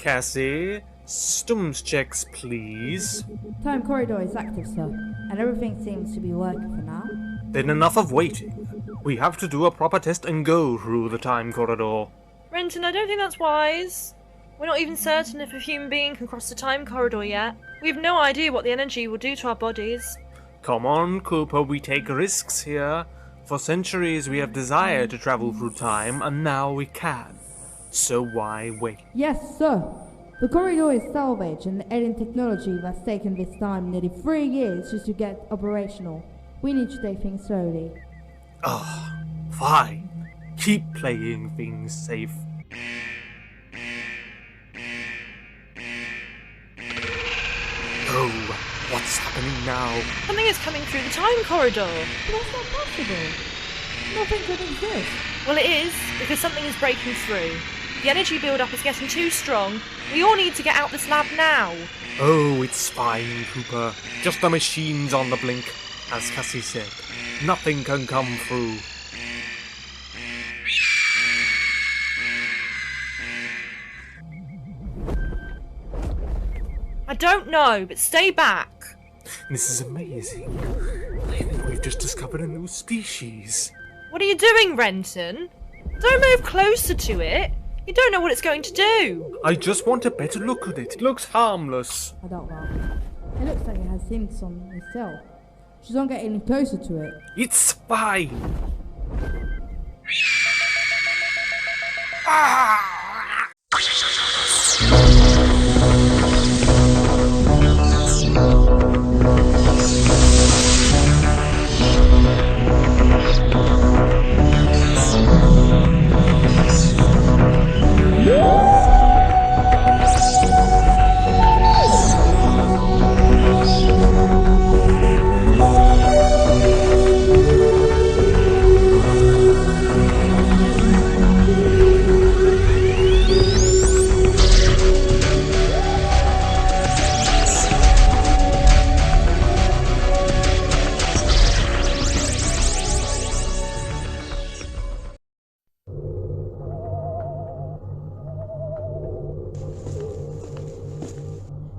Cassie. Stums checks, please. Time corridor is active, sir, and everything seems to be working for now. Then enough of waiting. We have to do a proper test and go through the time corridor. Renton, I don't think that's wise. We're not even certain if a human being can cross the time corridor yet. We have no idea what the energy will do to our bodies. Come on, Cooper, we take risks here. For centuries we have desired to travel through time, and now we can. So why wait? Yes, sir. The corridor is salvage, and the alien technology that's taken this time nearly 3 years just to get operational. We need to take things slowly. Fine. Keep playing things safe. Oh, what's happening now? Something is coming through the time corridor. But that's not possible. Nothing could exist. Well, it is, because something is breaking through. The energy build-up is getting too strong. We all need to get out this lab now. Oh, it's fine, Cooper. Just the machines on the blink. As Cassie said, nothing can come through. I don't know, but stay back. This is amazing. I think we've just discovered a new species. What are you doing, Renton? Don't move closer to it. You don't know what it's going to do. I just want a better look at it. It looks harmless. I don't know. It looks like it has hints on itself. Just don't get any closer to it. It's fine.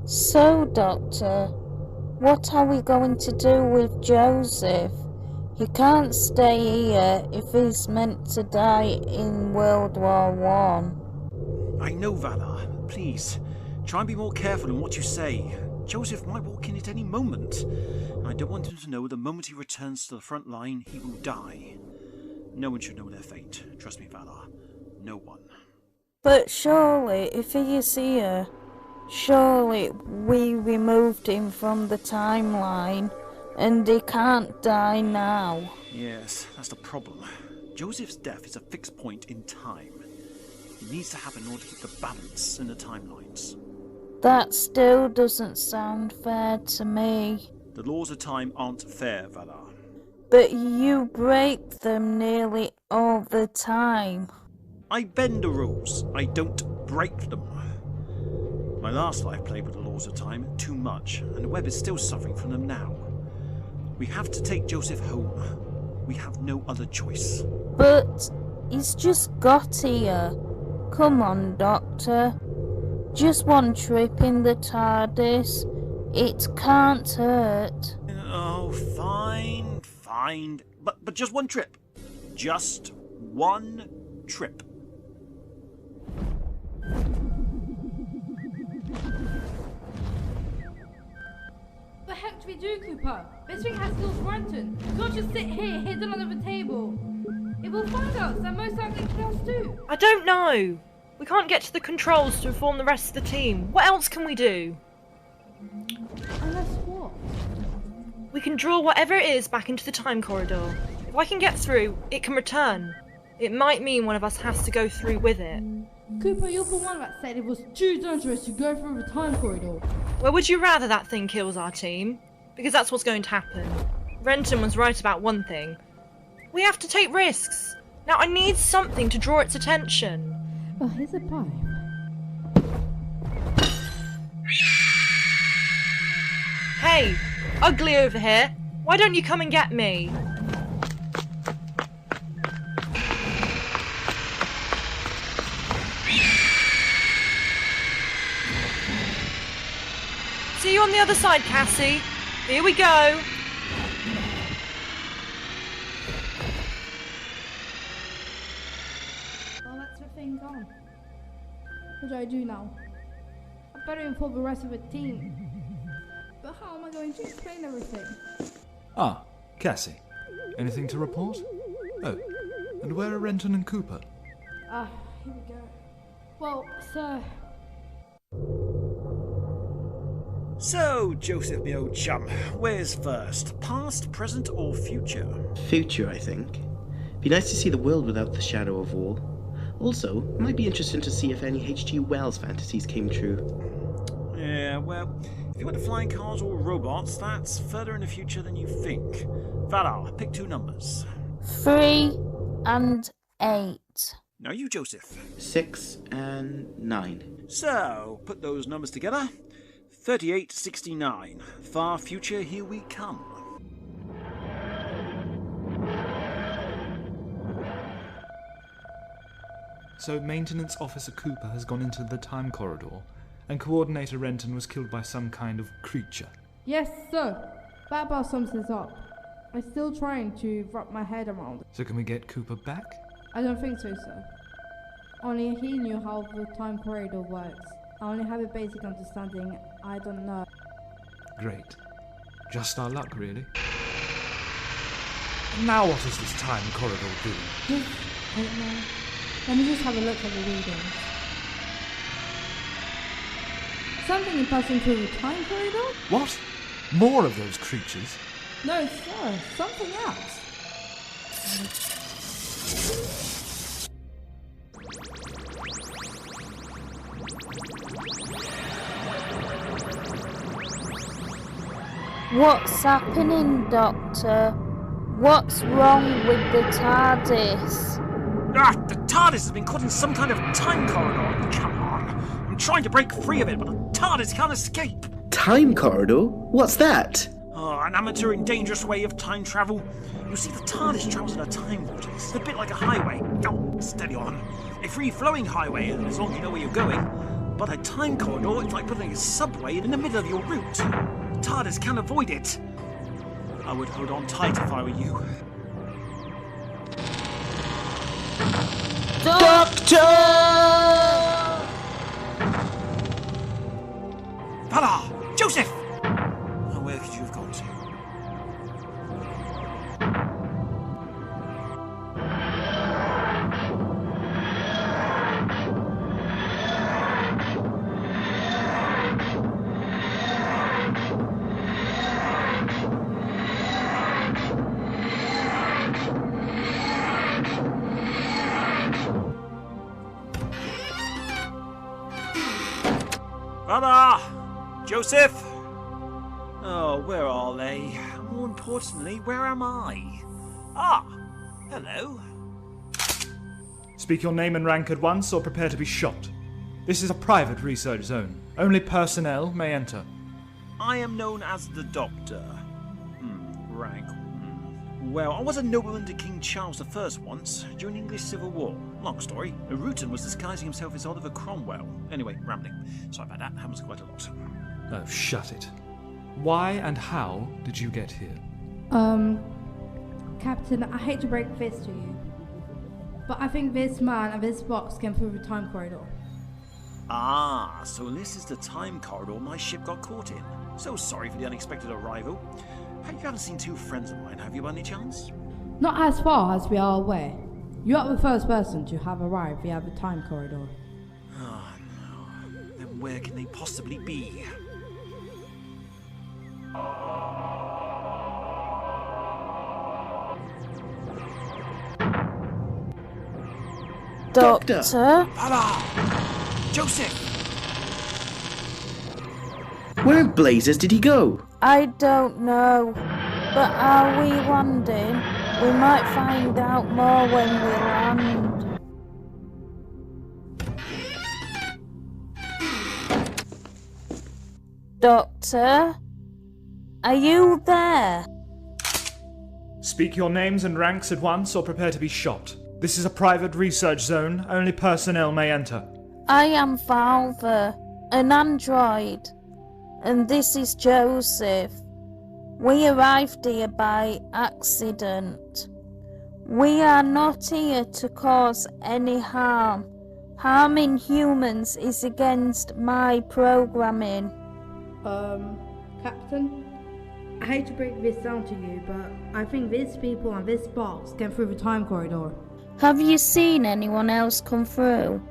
So, Doctor, what are we going to do with Joseph? He can't stay here if he's meant to die in World War I. I know, Valer. Please, try and be more careful in what you say. Joseph might walk in at any moment. I don't want him to know the moment he returns to the front line, he will die. No one should know their fate. Trust me, Valer. No one. But surely, if he is here, surely we removed him from the timeline, and he can't die now. Yes, that's the problem. Joseph's death is a fixed point in time. It needs to happen in order to keep the balance in the timelines. That still doesn't sound fair to me. The laws of time aren't fair, Valar. But you break them nearly all the time. I bend the rules. I don't break them. My last life played with the laws of time too much, and the web is still suffering from them now. We have to take Joseph home. We have no other choice. But he's just got here. Come on, Doctor. Just one trip in the TARDIS. It can't hurt. Oh, fine. But just one trip. Just one trip. What the heck do we do, Cooper? This thing has skills Renton. We can't just sit here hidden under the table. It will find us, and most likely kill us too. I don't know. We can't get to the controls to inform the rest of the team. What else can we do? Unless what? We can draw whatever it is back into the time corridor. If I can get through, it can return. It might mean one of us has to go through with it. Cooper, you're the one that said it was too dangerous to go through the time corridor. Well, would you rather that thing kills our team? Because that's what's going to happen. Renton was right about one thing. We have to take risks. Now I need something to draw its attention. Well, here's a pipe. Hey, ugly over here. Why don't you come and get me? you on the other side, Cassie. Here we go. Well, that's the thing gone. What do I do now? I better inform the rest of the team. But how am I going to explain everything? Ah, Cassie. Anything to report? Oh, and where are Renton and Cooper? Here we go. Well, sir. So, Joseph, my old chum, where's first? Past, present, or future? Future, I think. Be nice to see the world without the shadow of war. Also, might be interesting to see if any H.G. Wells fantasies came true. Yeah, well, if you went to flying cars or robots, that's further in the future than you think. Valer, pick 2 numbers. 3 and 8. Now you, Joseph. 6 and 9. So, put those numbers together. 3869. Far future, here we come. So Maintenance Officer Cooper has gone into the time corridor, and Coordinator Renton was killed by some kind of creature. Yes, sir. That about sums this up. I'm still trying to wrap my head around it. So can we get Cooper back? I don't think so, sir. Only he knew how the time corridor works. I only have a basic understanding. I don't know. Great. Just our luck, really. Now what does this time corridor do? Just, I don't know. Let me just have a look at the readings. Something is passing through the time corridor? What? More of those creatures? No, sir. Something else. What's happening, Doctor? What's wrong with the TARDIS? The TARDIS has been caught in some kind of time corridor. Come on. I'm trying to break free of it, but the TARDIS can't escape. Time corridor? What's that? Oh, an amateur and dangerous way of time travel. You see, the TARDIS travels in a time vortex. It's a bit like a highway. Oh, steady on. A free-flowing highway, as long as you know where you're going. But a time corridor is like putting a subway in the middle of your route. The TARDIS can't avoid it. I would hold on tight if I were you. Doctor! Valer! Joseph! Oh, where could you have gone to? Valer! Joseph! Oh, where are they? More importantly, where am I? Ah! Hello. Speak your name and rank at once, or prepare to be shot. This is a private research zone. Only personnel may enter. I am known as the Doctor. Rank. Well, I was a nobleman to King Charles I once, during the English Civil War. Long story. Rutan was disguising himself as Oliver Cromwell. Anyway, rambling. Sorry about that, happens quite a lot. Oh, shut it. Why and how did you get here? Captain, I hate to break this to you, but I think this man and this box came through the time corridor. Ah, so this is the time corridor my ship got caught in. So sorry for the unexpected arrival. You haven't seen 2 friends of mine, have you, by any chance? Not as far as we are aware. You are the first person to have arrived via the time corridor. Oh, no. Then where can they possibly be? Doctor? Valer! Joseph! Where in blazes did he go? I don't know. But are we landing? We might find out more when we land. Doctor? Are you there? Speak your names and ranks at once, or prepare to be shot. This is a private research zone. Only personnel may enter. I am Valver, an android. and this is Joseph. We arrived here by accident. We are not here to cause any harm. Harming humans is against my programming. Captain? I hate to break this down to you, but I think these people and this box came through the time corridor. Have you seen anyone else come through?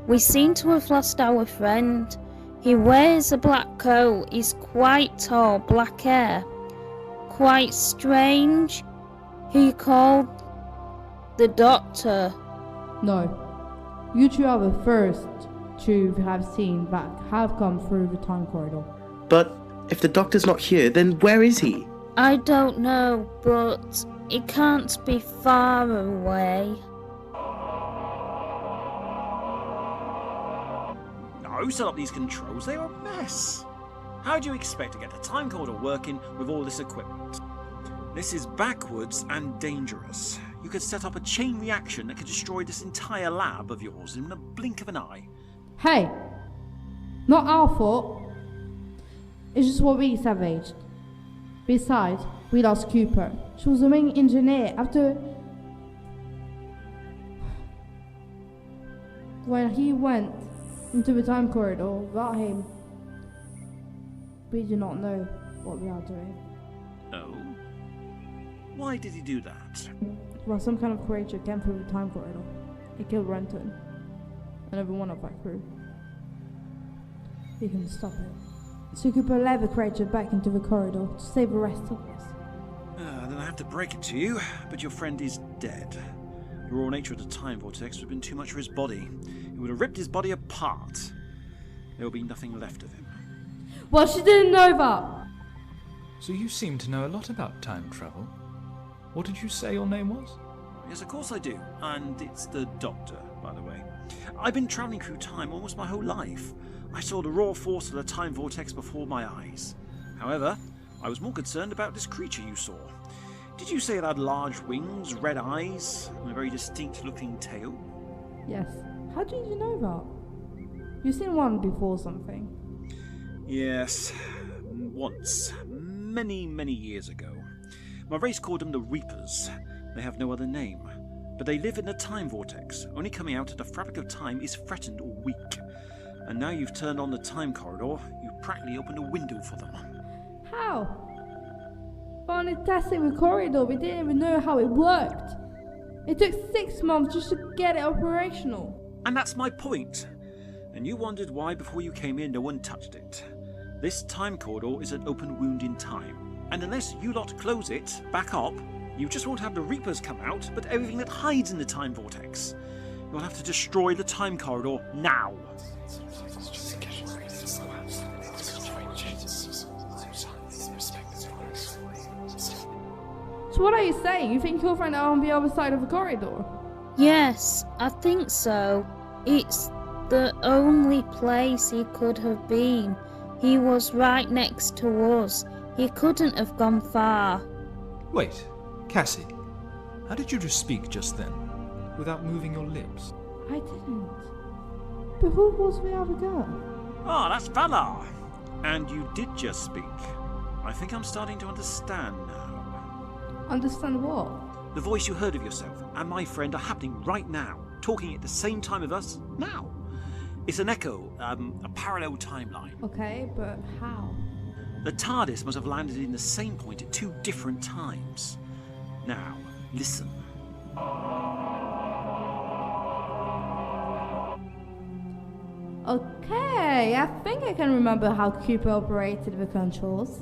We seem to have lost our friend. He wears a black coat, he's quite tall, black hair. Quite strange. He called the doctor. No. You two are the first to have seen that have come through the time corridor. But if the doctor's not here, then where is he? I don't know, but it can't be far away. Now, who set up these controls? They are a mess. How do you expect to get the time corridor working with all this equipment? This is backwards and dangerous. You could set up a chain reaction that could destroy this entire lab of yours in the blink of an eye. Hey! Not our fault. It's just what we savaged. Besides, we lost Cooper. She was the main engineer after... When he went into the time corridor, without him, we do not know what we are doing. Oh? Why did he do that? Well, some kind of creature came through the time corridor. It killed Renton and every one of that crew. We can stop it. So Cooper led the creature back into the corridor to save the rest of us. Then I have to break it to you, but your friend is dead. The raw nature of the time vortex would have been too much for his body. It would have ripped his body apart. There will be nothing left of him. Well, she didn't know that! So you seem to know a lot about time travel. What did you say your name was? Yes, of course I do. And it's the Doctor, by the way. I've been travelling through time almost my whole life. I saw the raw force of the time vortex before my eyes. However, I was more concerned about this creature you saw. Did you say it had large wings, red eyes, and a very distinct-looking tail? Yes. How did you know that? You've seen one before or something. Yes, once. Many, many years ago. My race called them the Reapers. They have no other name. But they live in the time vortex. Only coming out at the fabric of time is threatened or weak. And now you've turned on the time corridor, you've practically opened a window for them. How? On testing the corridor, we didn't even know how it worked. It took 6 months just to get it operational. And that's my point. And you wondered why before you came in no one touched it. This time corridor is an open wound in time. And unless you lot close it, back up, you just won't have the Reapers come out, but everything that hides in the time vortex. You'll have to destroy the time corridor now. So what are you saying? You think you'll find out on the other side of the corridor? Yes, I think so. It's the only place he could have been. He was right next to us. He couldn't have gone far. Wait, Cassie, how did you just speak just then, without moving your lips? I didn't. But who was the other girl? Ah, that's Valer. And you did just speak. I think I'm starting to understand now. Understand what? The voice you heard of yourself and my friend are happening right now, talking at the same time of us now. It's an echo, a parallel timeline. Okay, but how? The TARDIS must have landed in the same point at 2 different times. Now, listen. Okay, I think I can remember how Cooper operated the controls.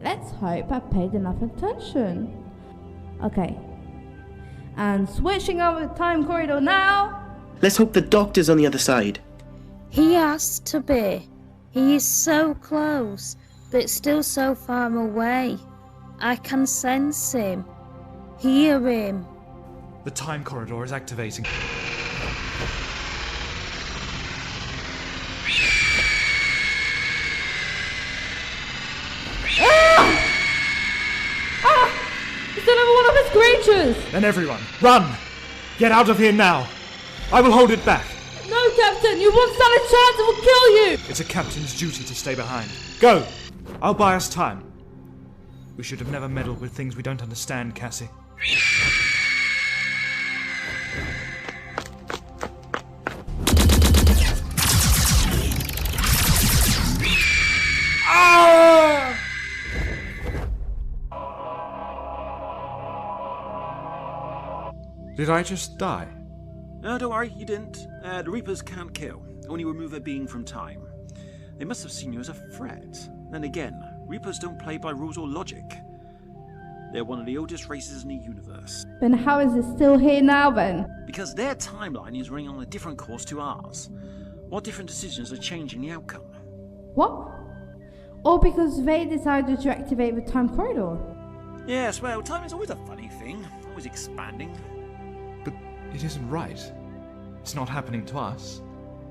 Let's hope I paid enough attention. Okay. And switching over the time corridor now. Let's hope the doctor's on the other side. He has to be. He is so close, but still so far away. I can sense him, hear him. The time corridor is activating. It's another one of his creatures! Then everyone, run! Get out of here now! I will hold it back. No, No, Captain! You won't stand a chance! It will kill you! It's a captain's duty to stay behind. Go! I'll buy us time. We should have never meddled with things we don't understand, Cassie. Did I just die? No, don't worry, you didn't. The Reapers can't kill, only remove a being from time. They must have seen you as a threat. Then again, Reapers don't play by rules or logic. They're one of the oldest races in the universe. Then how is it still here now then? Because their timeline is running on a different course to ours. What different decisions are changing the outcome? What? All because they decided to activate the time corridor. Yes, well, time is always a funny thing, always expanding. But it isn't right. It's not happening to us.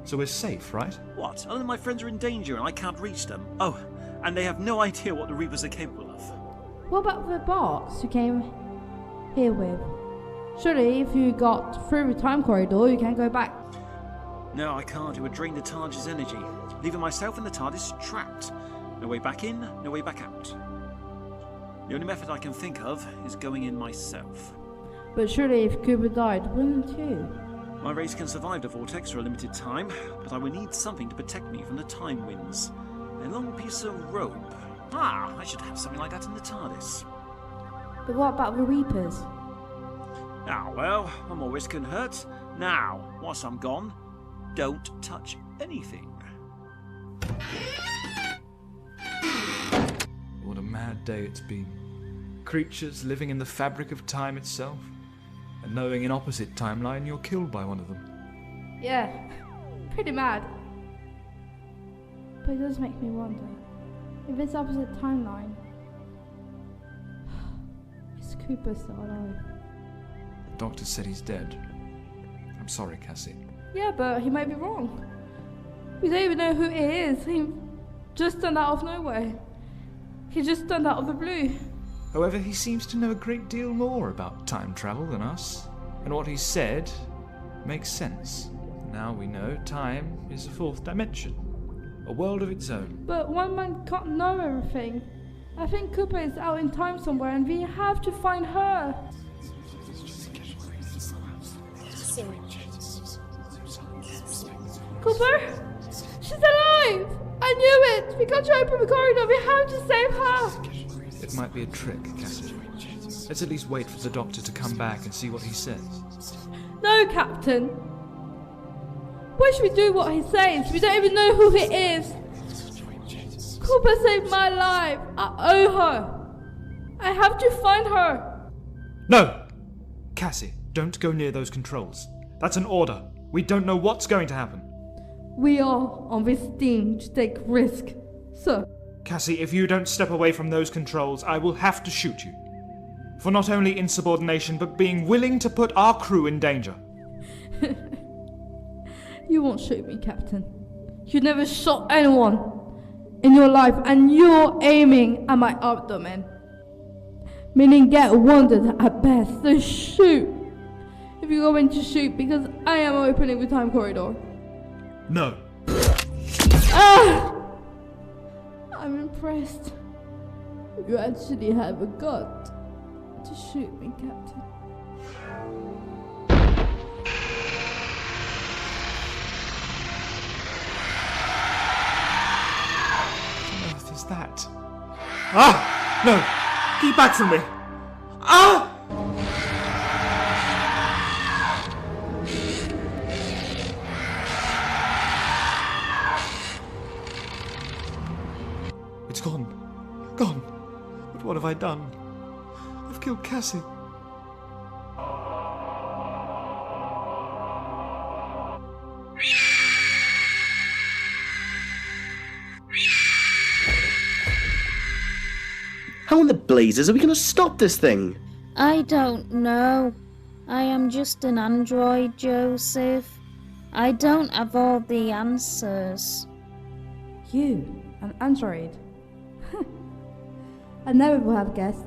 So we're safe, right? What? Other than my friends are in danger and I can't reach them. Oh, and they have no idea what the Reapers are capable of. What about the box you came here with? Surely if you got through the time corridor, you can go back. No, I can't. It would drain the TARDIS energy, leaving myself and the TARDIS trapped. No way back in, no way back out. The only method I can think of is going in myself. But surely if Cooper died, wouldn't you? My race can survive the vortex for a limited time, but I will need something to protect me from the time winds. A long piece of rope. Ah, I should have something like that in the TARDIS. But what about the Reapers? Ah, well, one more risk can hurt. Now, whilst I'm gone, don't touch anything. What a mad day it's been. Creatures living in the fabric of time itself, and knowing in opposite timeline you're killed by one of them. Yeah, pretty mad. But it does make me wonder, if it's opposite timeline, is Cooper still alive? The doctor said he's dead. I'm sorry, Cassie. Yeah, but he might be wrong. We don't even know who he is. He just turned out of nowhere. He just turned out of the blue. However, he seems to know a great deal more about time travel than us, and what he said makes sense. Now we know time is a fourth dimension, a world of its own. But one man can't know everything. I think Cooper is out in time somewhere and we have to find her. Cooper? She's alive! I knew it! We got to open the corridor, we have to save her! It might be a trick, Cassie. Let's at least wait for the doctor to come back and see what he says. No, Captain. Why should we do what he says? We don't even know who he is. Cooper saved my life. I owe her. I have to find her. No! Cassie, don't go near those controls. That's an order. We don't know what's going to happen. We are on this team to take risk, sir. Cassie, if you don't step away from those controls, I will have to shoot you. For not only insubordination, but being willing to put our crew in danger. You won't shoot me, Captain. You never shot anyone in your life, and you're aiming at my abdomen. Meaning get wounded at best, so shoot. If you're going to shoot, because I am opening the time corridor. No. Ah! I'm impressed. You actually have a gut to shoot me, Captain. What on earth is that? Ah! No! Keep back from me! Ah! It's gone. Gone. But what have I done? I've killed Cassie. How in the blazes are we going to stop this thing? I don't know. I am just an android, Joseph. I don't have all the answers. You, an android? I never would have guessed.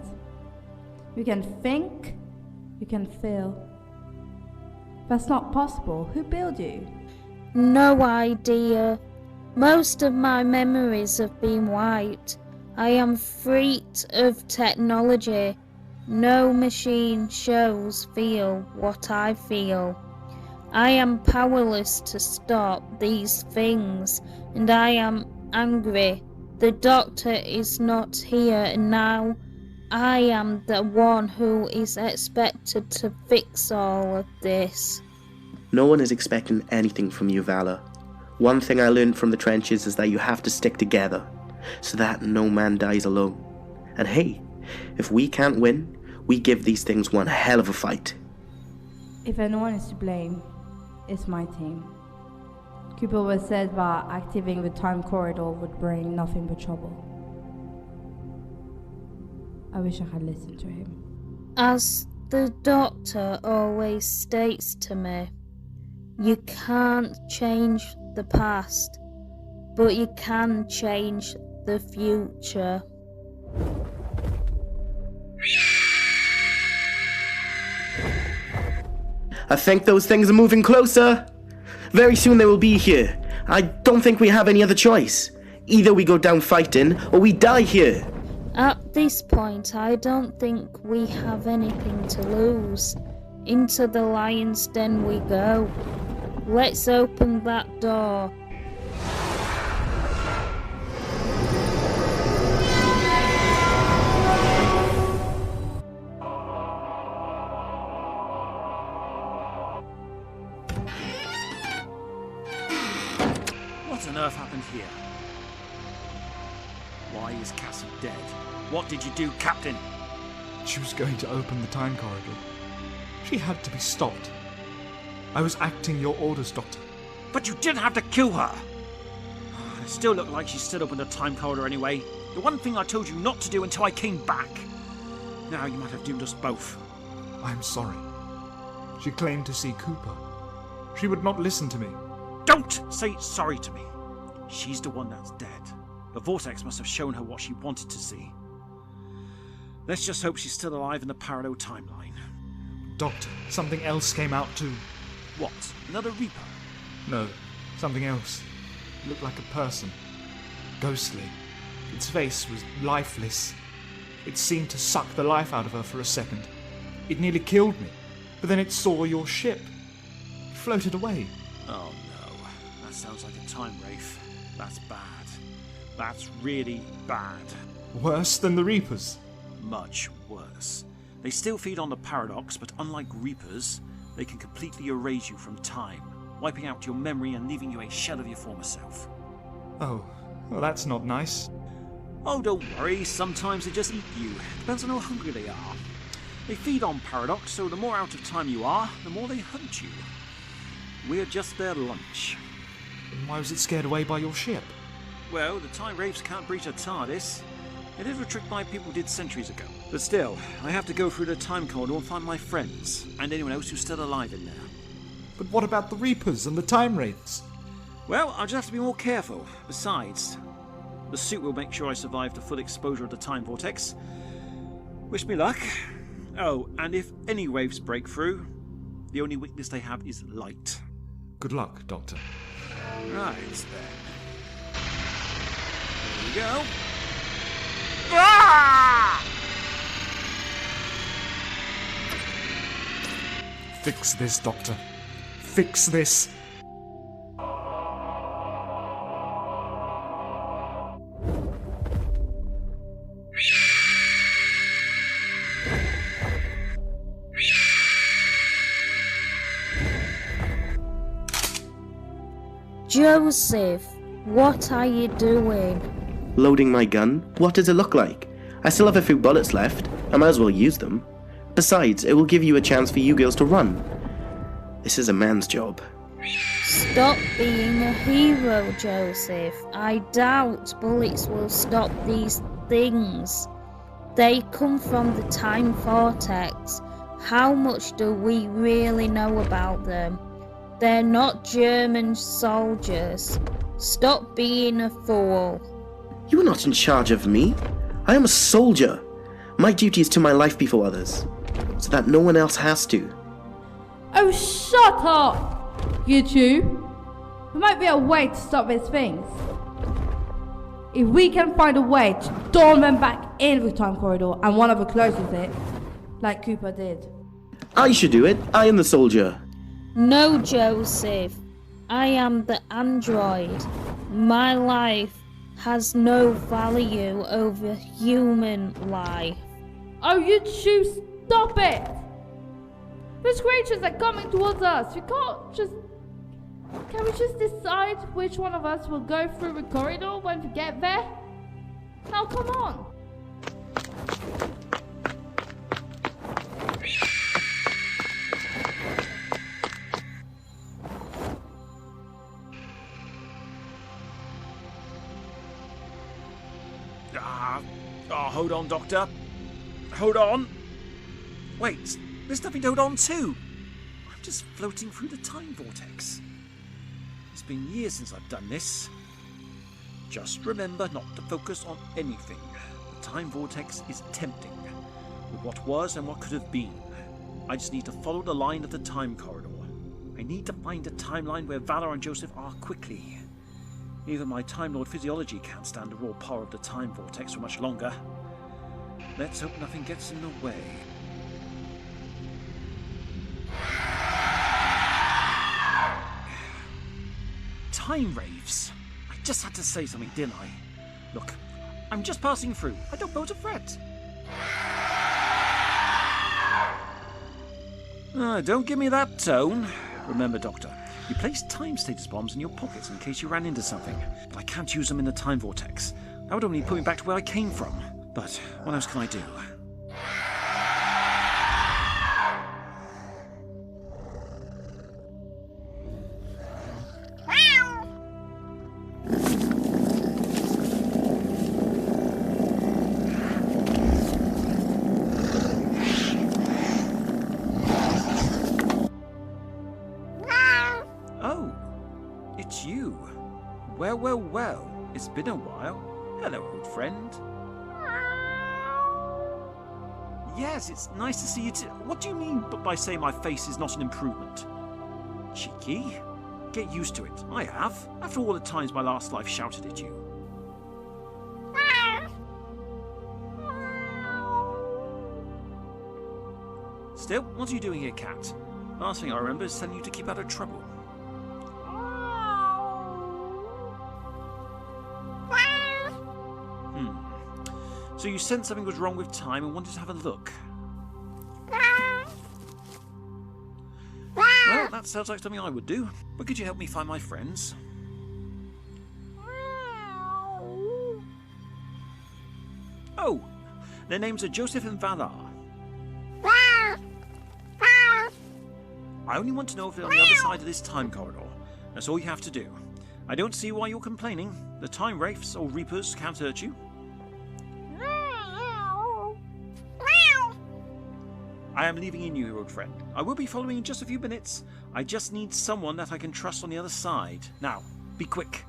You can think, you can feel. That's not possible. Who built you? No idea. Most of my memories have been wiped. I am freaked of technology. No machine feel what I feel. I am powerless to stop these things, and I am angry. The doctor is not here, and now I am the one who is expected to fix all of this. No one is expecting anything from you, Valer. One thing I learned from the trenches is that you have to stick together, so that no man dies alone. And hey, if we can't win, we give these things one hell of a fight. If anyone is to blame, it's my team. Cooper was said that activating the time corridor would bring nothing but trouble. I wish I had listened to him. As the doctor always states to me, you can't change the past, but you can change the future. I think those things are moving closer. Very soon they will be here. I don't think we have any other choice. Either we go down fighting, or we die here. At this point, I don't think we have anything to lose. Into the lion's den we go. Let's open that door. What on earth happened here? Why is Cassie dead? What did you do, Captain? She was going to open the time corridor. She had to be stopped. I was acting your orders, Doctor. But you didn't have to kill her! It still looked like she stood up in the time corridor anyway. The one thing I told you not to do until I came back. Now you might have doomed us both. I'm sorry. She claimed to see Cooper. She would not listen to me. Don't say sorry to me. She's the one that's dead. The vortex must have shown her what she wanted to see. Let's just hope she's still alive in the parallel timeline. Doctor, something else came out too. What? Another Reaper? No, something else. It looked like a person. Ghostly. Its face was lifeless. It seemed to suck the life out of her for a second. It nearly killed me, but then it saw your ship. It floated away. Oh no, that sounds like a time wraith. That's bad. That's really bad. Worse than the Reapers. Much worse. They still feed on the paradox, but unlike Reapers, they can completely erase you from time, wiping out your memory and leaving you a shell of your former self. Oh, well that's not nice. Oh, don't worry, sometimes they just eat you. Depends on how hungry they are. They feed on paradox, so the more out of time you are, the more they hunt you. We're just their lunch. And why was it scared away by your ship? Well, the time wraiths can't breach a TARDIS. It is a trick my people did centuries ago. But still, I have to go through the time corridor and find my friends, and anyone else who's still alive in there. But what about the Reapers and the Time Wraiths? Well, I'll just have to be more careful. Besides, the suit will make sure I survive the full exposure of the time vortex. Wish me luck. Oh, and if any waves break through, the only weakness they have is light. Good luck, Doctor. Right, then. Here we go. Ah! Fix this, Doctor. Fix this. Joseph, what are you doing? Loading my gun? What does it look like? I still have a few bullets left. I might as well use them. Besides, it will give you a chance for you girls to run. This is a man's job. Stop being a hero, Joseph. I doubt bullets will stop these things. They come from the time vortex. How much do we really know about them? They're not German soldiers. Stop being a fool. You are not in charge of me. I am a soldier. My duty is to my life before others, so that no one else has to. Oh, shut up, you two. There might be a way to stop these things. If we can find a way to storm them back in the time corridor and one of us closes it, like Cooper did. I should do it. I am the soldier. No, Joseph. I am the android. My life has no value over human life. Oh, you choose. Stop it! These creatures are coming towards us. We can't just... Can we just decide which one of us will go through the corridor when we get there? Now, come on. Hold on, Doctor. Hold on. Wait, there's nothing to hold on to. I'm just floating through the time vortex. It's been years since I've done this. Just remember not to focus on anything. The time vortex is tempting, with what was and what could have been. I just need to follow the line of the time corridor. I need to find a timeline where Valer and Joseph are quickly. Even my Time Lord physiology can't stand the raw power of the time vortex for much longer. Let's hope nothing gets in the way. Time raves. I just had to say something, didn't I? Look, I'm just passing through. I don't know to fret. Don't give me that tone. Remember, Doctor, you placed time status bombs in your pockets in case you ran into something. I can't use them in the time vortex. That would only put me back to where I came from. But what else can I do? Oh, it's you. Well, it's been a while. Hello, old friend. Yes, it's nice to see you too. What do you mean by saying my face is not an improvement? Cheeky. Get used to it. I have. After all the times my last life shouted at you. Still, what are you doing here, cat? Last thing I remember is telling you to keep out of trouble. So you sensed something was wrong with time and wanted to have a look. Well, that sounds like something I would do. But could you help me find my friends? Oh, their names are Joseph and Valer. I only want to know if they're on the other side of this time corridor. That's all you have to do. I don't see why you're complaining. The time wraiths or reapers can't hurt you. I am leaving you, new old friend. I will be following in just a few minutes. I just need someone that I can trust on the other side. Now, be quick.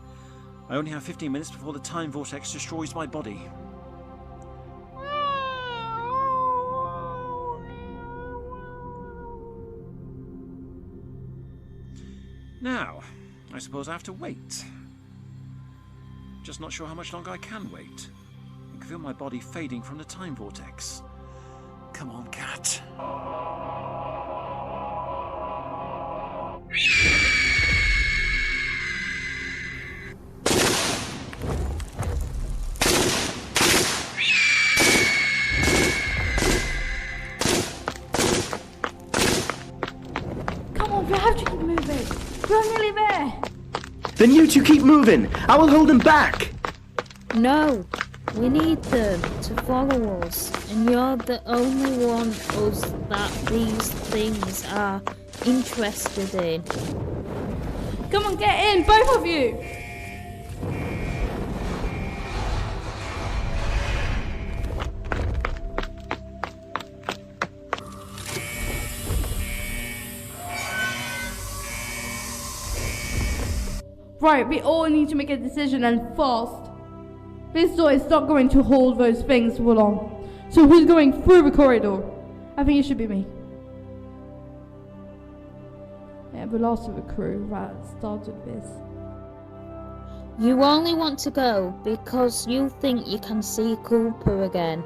I only have 15 minutes before the time vortex destroys my body. Now, I suppose I have to wait. Just not sure how much longer I can wait. I can feel my body fading from the time vortex. Come on, cat. Come on, we have to keep moving. We're nearly there. Then you two keep moving. I will hold them back. No, we need them to follow us, and you're the only one us that these things are interested in. Come on, get in, both of you. Right, we all need to make a decision and fast. This door is not going to hold those things for long. So who's going through the corridor? I think it should be me. Yeah, the last of the crew that started this. You only want to go because you think you can see Cooper again.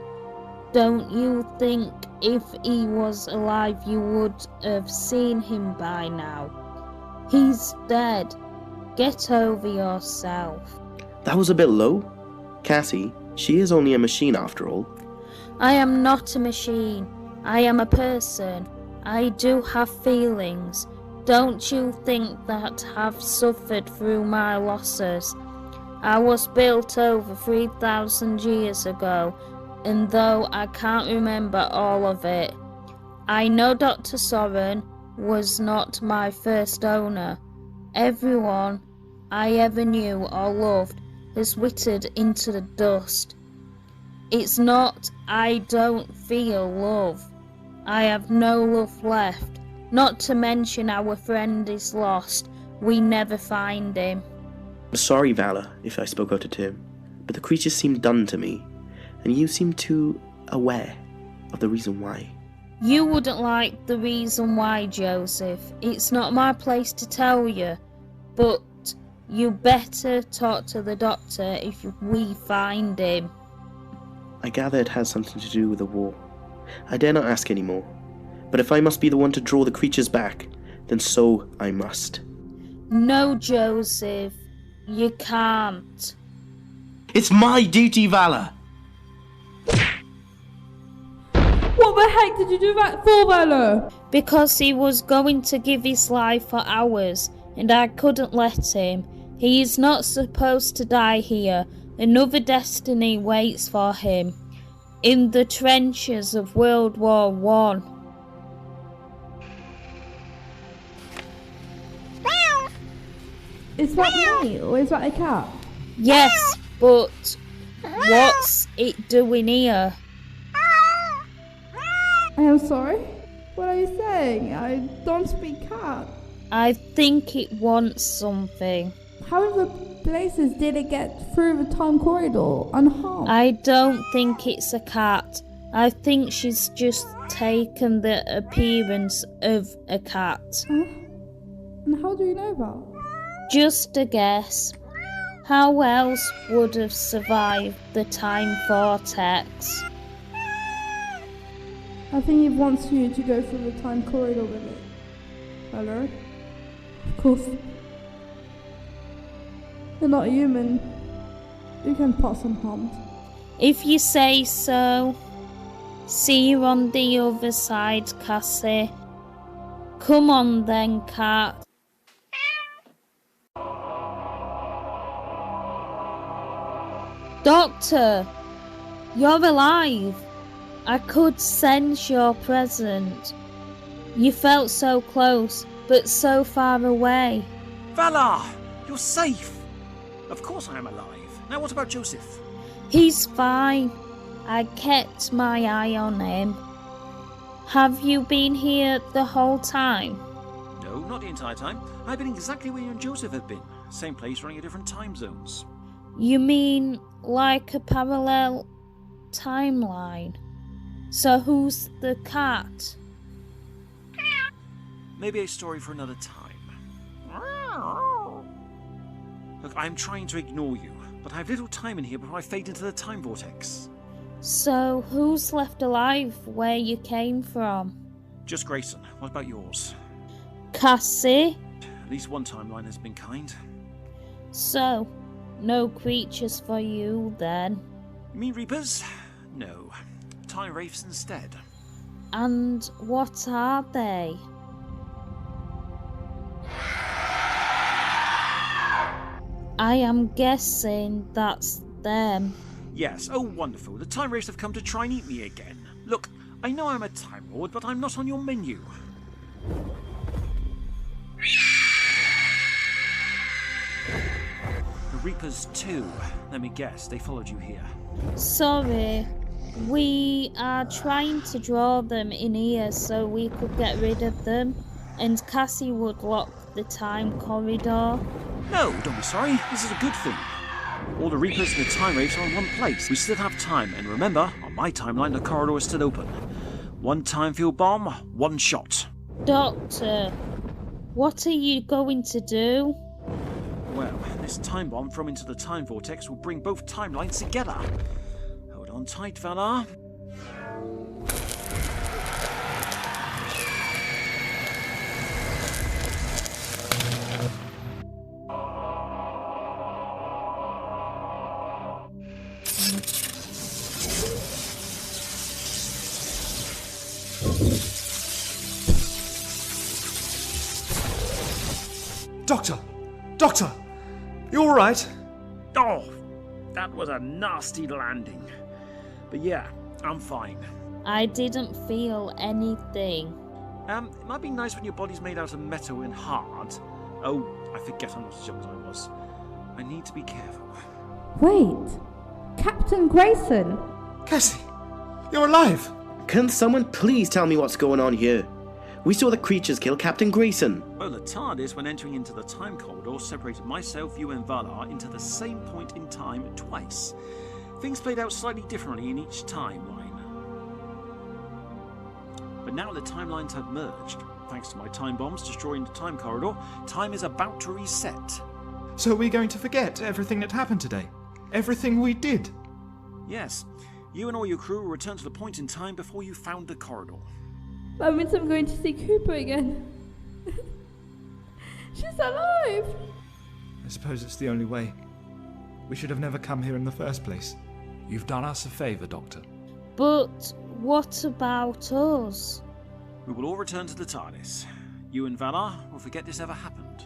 Don't you think if he was alive you would have seen him by now? He's dead. Get over yourself. That was a bit low. Cassie, she is only a machine after all. I am not a machine. I am a person. I do have feelings. Don't you think that I've suffered through my losses? I was built over 3,000 years ago, and though I can't remember all of it, I know Dr. Soren was not my first owner. Everyone I ever knew or loved has withered into the dust. It's not I don't feel love. I have no love left. Not to mention our friend is lost. We never find him. I'm sorry, Valer, if I spoke out to Tim, but the creatures seem done to me, and you seem too aware of the reason why. You wouldn't like the reason why, Joseph. It's not my place to tell you, but you better talk to the doctor if we find him. I gather it has something to do with the war. I dare not ask any more, but if I must be the one to draw the creatures back, then so I must. No, Joseph, you can't. It's my duty, Valer! What the heck did you do that for, Valer? Because he was going to give his life for ours, and I couldn't let him. He is not supposed to die here. Another destiny waits for him. In the trenches of World War I. Is that me, or is that a cat? Yes, but what's it doing here? I am sorry? What are you saying? I don't speak cat. I think it wants something. How in the places did it get through the time corridor unharmed? I don't think it's a cat. I think she's just taken the appearance of a cat. Huh? And how do you know that? Just a guess. How else would have survived the time vortex? I think it wants you to go through the time corridor with it. Hello? Of course. You're not human. You can pass unharmed. If you say so. See you on the other side, Cassie. Come on then, cat. Doctor, you're alive. I could sense your presence. You felt so close, but so far away. Valer! You're safe! Of course I am alive. Now what about Joseph? He's fine. I kept my eye on him. Have you been here the whole time? No, not the entire time. I've been exactly where you and Joseph have been. Same place, running at different time zones. You mean like a parallel timeline? So who's the cat? Maybe a story for another time. Look, I'm trying to ignore you, but I have little time in here before I fade into the time vortex. So who's left alive where you came from? Just Greyson. What about yours? Cassie? At least one timeline has been kind. So, no creatures for you then? You mean Reapers? No. Time wraiths instead. And what are they? I am guessing that's them. Yes, oh wonderful. The time wraiths have come to try and eat me again. Look, I know I'm a Time Lord, but I'm not on your menu. The Reapers too. Let me guess, they followed you here. Sorry, we are trying to draw them in here so we could get rid of them, and Cassie would lock the time corridor. No, don't be sorry. This is a good thing. All the Reapers and the Time Wraiths are in one place. We still have time, and remember, on my timeline the corridor is still open. One time field bomb, one shot. Doctor, what are you going to do? Well, this time bomb thrown into the time vortex will bring both timelines together. Hold on tight, Valer. Doctor! Doctor! You alright? Oh, that was a nasty landing. But yeah, I'm fine. I didn't feel anything. It might be nice when your body's made out of metal and hard. Oh, I forget I'm not as young as I was. I need to be careful. Wait, Captain Greyson. Cassie! You're alive! Can someone please tell me what's going on here? We saw the creatures kill Captain Greyson. Well, the TARDIS, when entering into the time corridor, separated myself, you, and Valer into the same point in time twice. Things played out slightly differently in each timeline. But now the timelines have merged. Thanks to my time bombs destroying the time corridor, time is about to reset. So are we going to forget everything that happened today? Everything we did? Yes, you and all your crew will return to the point in time before you found the corridor. That means I'm going to see Cooper again. She's alive! I suppose it's the only way. We should have never come here in the first place. You've done us a favour, Doctor. But what about us? We will all return to the TARDIS. You and Valer will forget this ever happened.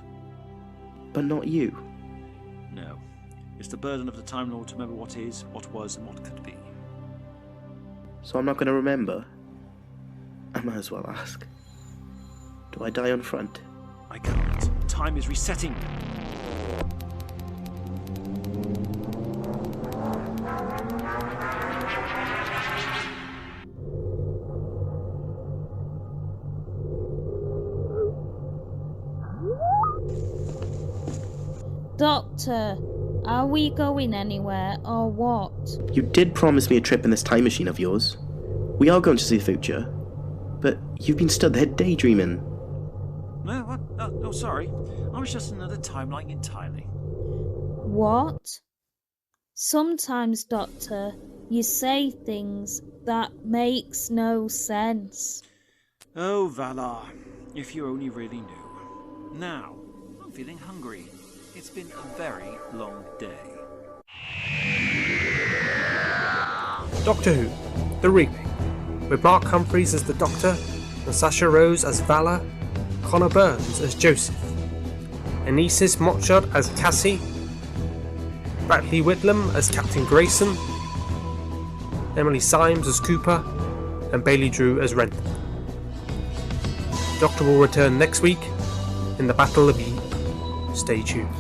But not you. No. It's the burden of the Time Lord to remember what is, what was, and what could be. So I'm not going to remember? I might as well ask. Do I die on front? I can't. Time is resetting. Doctor, are we going anywhere or what? You did promise me a trip in this time machine of yours. We are going to see the future. But you've been stood there daydreaming. No, what? Oh, sorry. I was just in another timeline entirely. What? Sometimes, Doctor, you say things that makes no sense. Oh, Valer, if you only really knew. Now, I'm feeling hungry. It's been a very long day. Doctor Who, The Remake, with Mark Humphries as the Doctor, Natasha Rose as Valer, Connor Burns as Joseph, Anissa Mochard as Cassie, Bradley Witham as Captain Greyson, Emily Symes as Cooper, and Bailey Drew as Renton. Doctor will return next week in the Battle of Eve. Stay tuned.